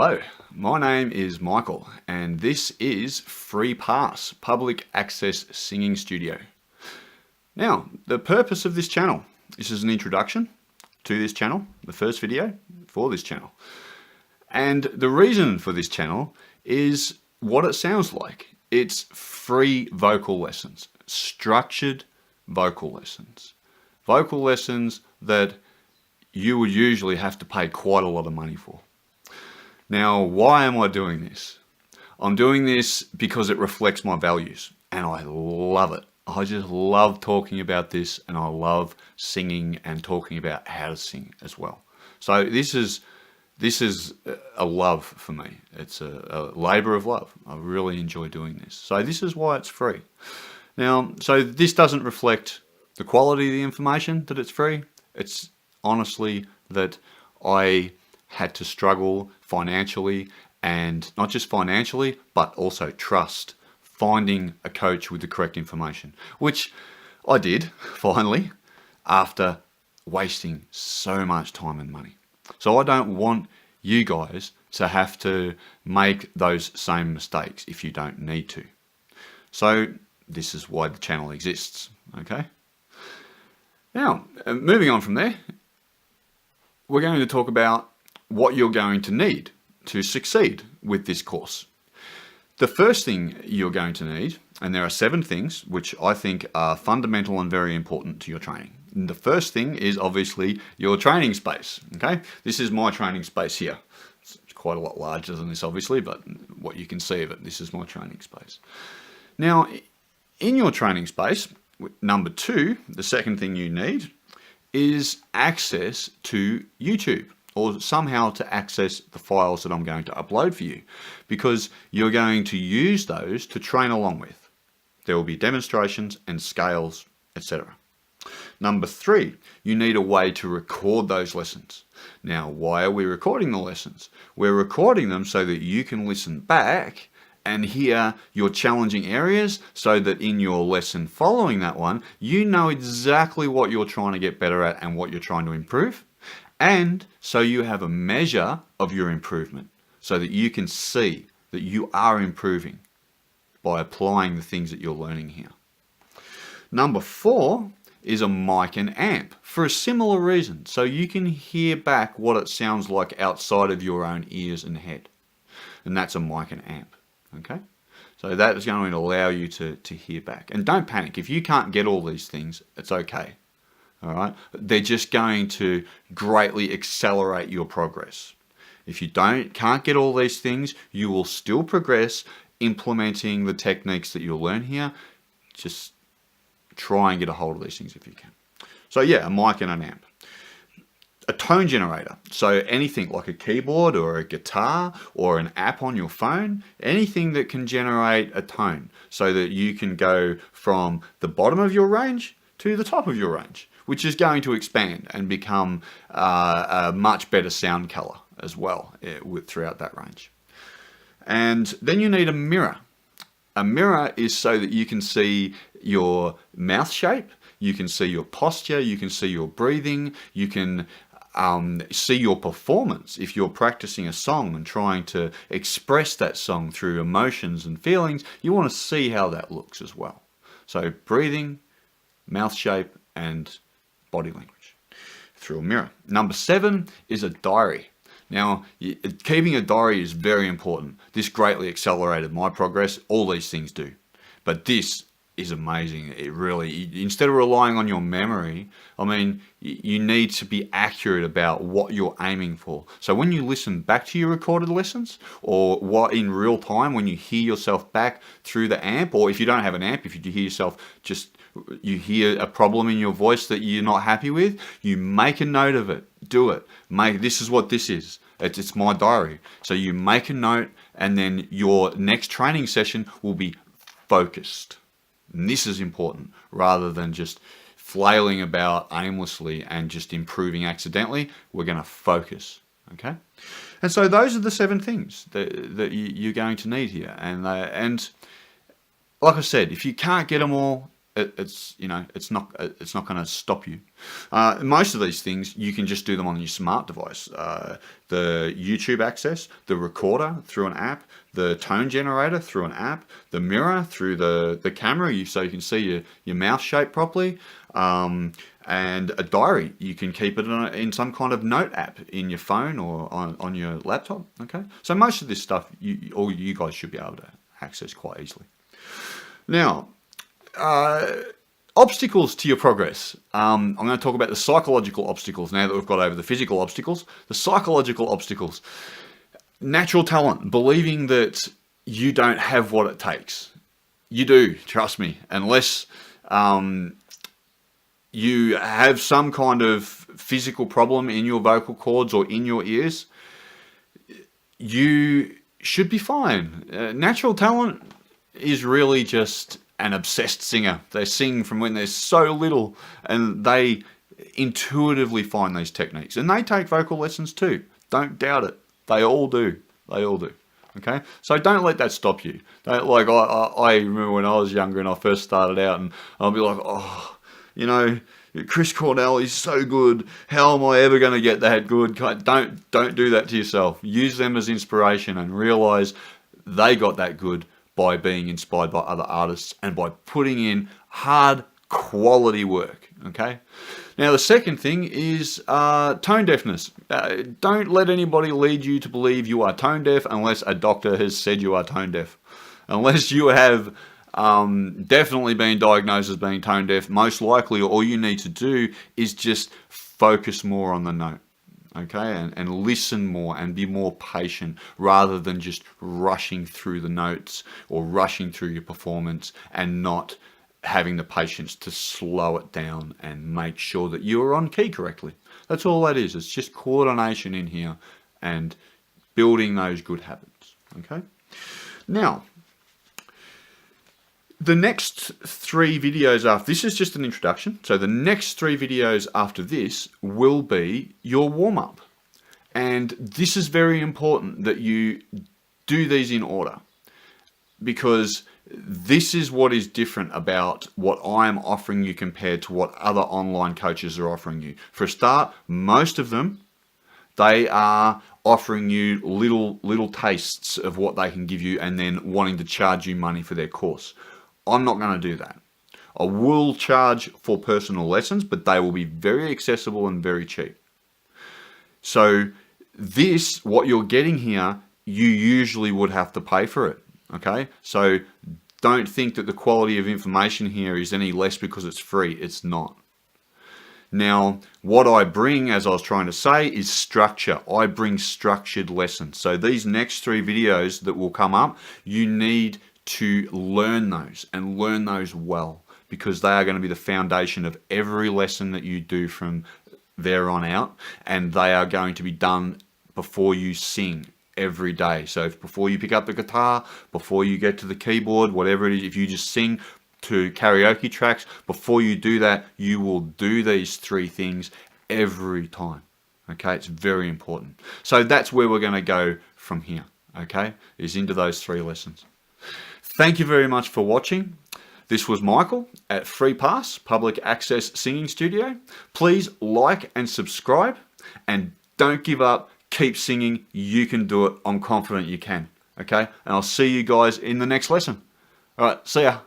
Hello, my name is Michael and this is Free Pass, Public Access Singing Studio. Now, the purpose of this channel, this is an introduction to this channel, the first video for this channel. And the reason for this channel is what it sounds like. It's free vocal lessons, structured vocal lessons. Vocal lessons that you would usually have to pay quite a lot of money for. Now, why am I doing this? I'm doing this because it reflects my values and I love it. I just love talking about this and I love singing and talking about how to sing as well. So this is a love for me. It's a labor of love. I really enjoy doing this. So this is why it's free. Now, so this doesn't reflect the quality of the information that it's free. It's honestly that I had to struggle financially, and not just financially, but also trust, finding a coach with the correct information, which I did finally after wasting so much time and money. So I don't want you guys to have to make those same mistakes if you don't need to. So this is why the channel exists, okay? Now, moving on from there, we're going to talk about what you're going to need to succeed with this course. The first thing you're going to need, and there are 7 things which I think are fundamental and very important to your training. And the first thing is obviously your training space, okay? This is my training space here. It's quite a lot larger than this obviously, but what you can see of it, this is my training space. Now, in your training space, number 2, the second thing you need is access to YouTube, or somehow to access the files that I'm going to upload for you, because you're going to use those to train along with. There will be demonstrations and scales, etc. Number 3, you need a way to record those lessons. Now, why are we recording the lessons? We're recording them so that you can listen back and hear your challenging areas, so that in your lesson following that one, you know exactly what you're trying to get better at and what you're trying to improve. And so you have a measure of your improvement so that you can see that you are improving by applying the things that you're learning here. Number 4 is a mic and amp for a similar reason, so you can hear back what it sounds like outside of your own ears and head. And that's a mic and amp, okay? So that is going to allow you to hear back. And don't panic, if you can't get all these things, it's okay. All right, they're just going to greatly accelerate your progress. If you can't get all these things, you will still progress implementing the techniques that you'll learn here. Just try and get a hold of these things if you can. So yeah, a mic and an amp. A tone generator, so anything like a keyboard or a guitar or an app on your phone, anything that can generate a tone so that you can go from the bottom of your range to the top of your range, which is going to expand and become a much better sound color as well throughout that range. And then you need a mirror. A mirror is so that you can see your mouth shape, you can see your posture, you can see your breathing, you can see your performance. If you're practicing a song and trying to express that song through emotions and feelings, you want to see how that looks as well. So breathing, mouth shape, and body language through a mirror. Number 7 is a diary. Now, keeping a diary is very important. This greatly accelerated my progress. All these things do. But this is amazing. It really, instead of relying on your memory, I mean, you need to be accurate about what you're aiming for. So when you listen back to your recorded lessons, or what in real time, when you hear yourself back through the amp, or if you don't have an amp, if you hear yourself you hear a problem in your voice that you're not happy with, you make a note of it. Do it. This is what this is. It's my diary. So you make a note, and then your next training session will be focused. And this is important, rather than just flailing about aimlessly and just improving accidentally. We're going to focus, okay? And so those are the 7 things that you're going to need here. And like I said, if you can't get them all, it's not going to stop you. Most of these things you can just do them on your smart device. The YouTube access, the recorder through an app, the tone generator through an app, the mirror through the camera, so you can see your mouth shape properly, and a diary. You can keep it in some kind of note app in your phone or on your laptop. Okay, so most of this stuff all you guys should be able to access quite easily. Now, obstacles to your progress. I'm going to talk about the psychological obstacles now that we've got over the physical obstacles. The psychological obstacles. Natural talent, believing that you don't have what it takes. You do, trust me. Unless you have some kind of physical problem in your vocal cords or in your ears, you should be fine. Natural talent is really just an obsessed singer. They sing from when they're so little, and they intuitively find these techniques. And they take vocal lessons too. Don't doubt it. They all do. They all do. Okay? So don't let that stop you. Don't, like I remember when I was younger and I first started out, and I'll be like, oh, you know, Chris Cornell is so good. How am I ever going to get that good? Don't do that to yourself. Use them as inspiration and realize they got that good by being inspired by other artists and by putting in hard quality work. Okay. Now the second thing is tone deafness. Don't let anybody lead you to believe you are tone deaf unless a doctor has said you are tone deaf. Unless you have definitely been diagnosed as being tone deaf, most likely all you need to do is just focus more on the note. Okay, and listen more and be more patient rather than just rushing through the notes or rushing through your performance and not having the patience to slow it down and make sure that you are on key correctly. That's all that is. It's just coordination in here and building those good habits. Okay, now the next 3 videos after this is just an introduction. So the next 3 videos after this will be your warm-up. And this is very important that you do these in order, because this is what is different about what I'm offering you compared to what other online coaches are offering you. For a start, most of them, they are offering you little tastes of what they can give you and then wanting to charge you money for their course. I'm not going to do that. I will charge for personal lessons, but they will be very accessible and very cheap. So this, what you're getting here, you usually would have to pay for it. Okay? So don't think that the quality of information here is any less because it's free. It's not. Now, what I bring, as I was trying to say, is structure. I bring structured lessons. So these next 3 videos that will come up, you need to learn those and learn those well, because they are going to be the foundation of every lesson that you do from there on out, and they are going to be done before you sing every day. So before you pick up the guitar, before you get to the keyboard, whatever it is, if you just sing to karaoke tracks, before you do that, you will do these 3 things every time. Okay, it's very important. So that's where we're going to go from here. Okay, is into those 3 lessons. Thank you very much for watching. This was Michael at Free Pass Public Access Singing Studio. Please like and subscribe, and don't give up. Keep singing. You can do it. I'm confident you can. Okay, and I'll see you guys in the next lesson. All right, see ya.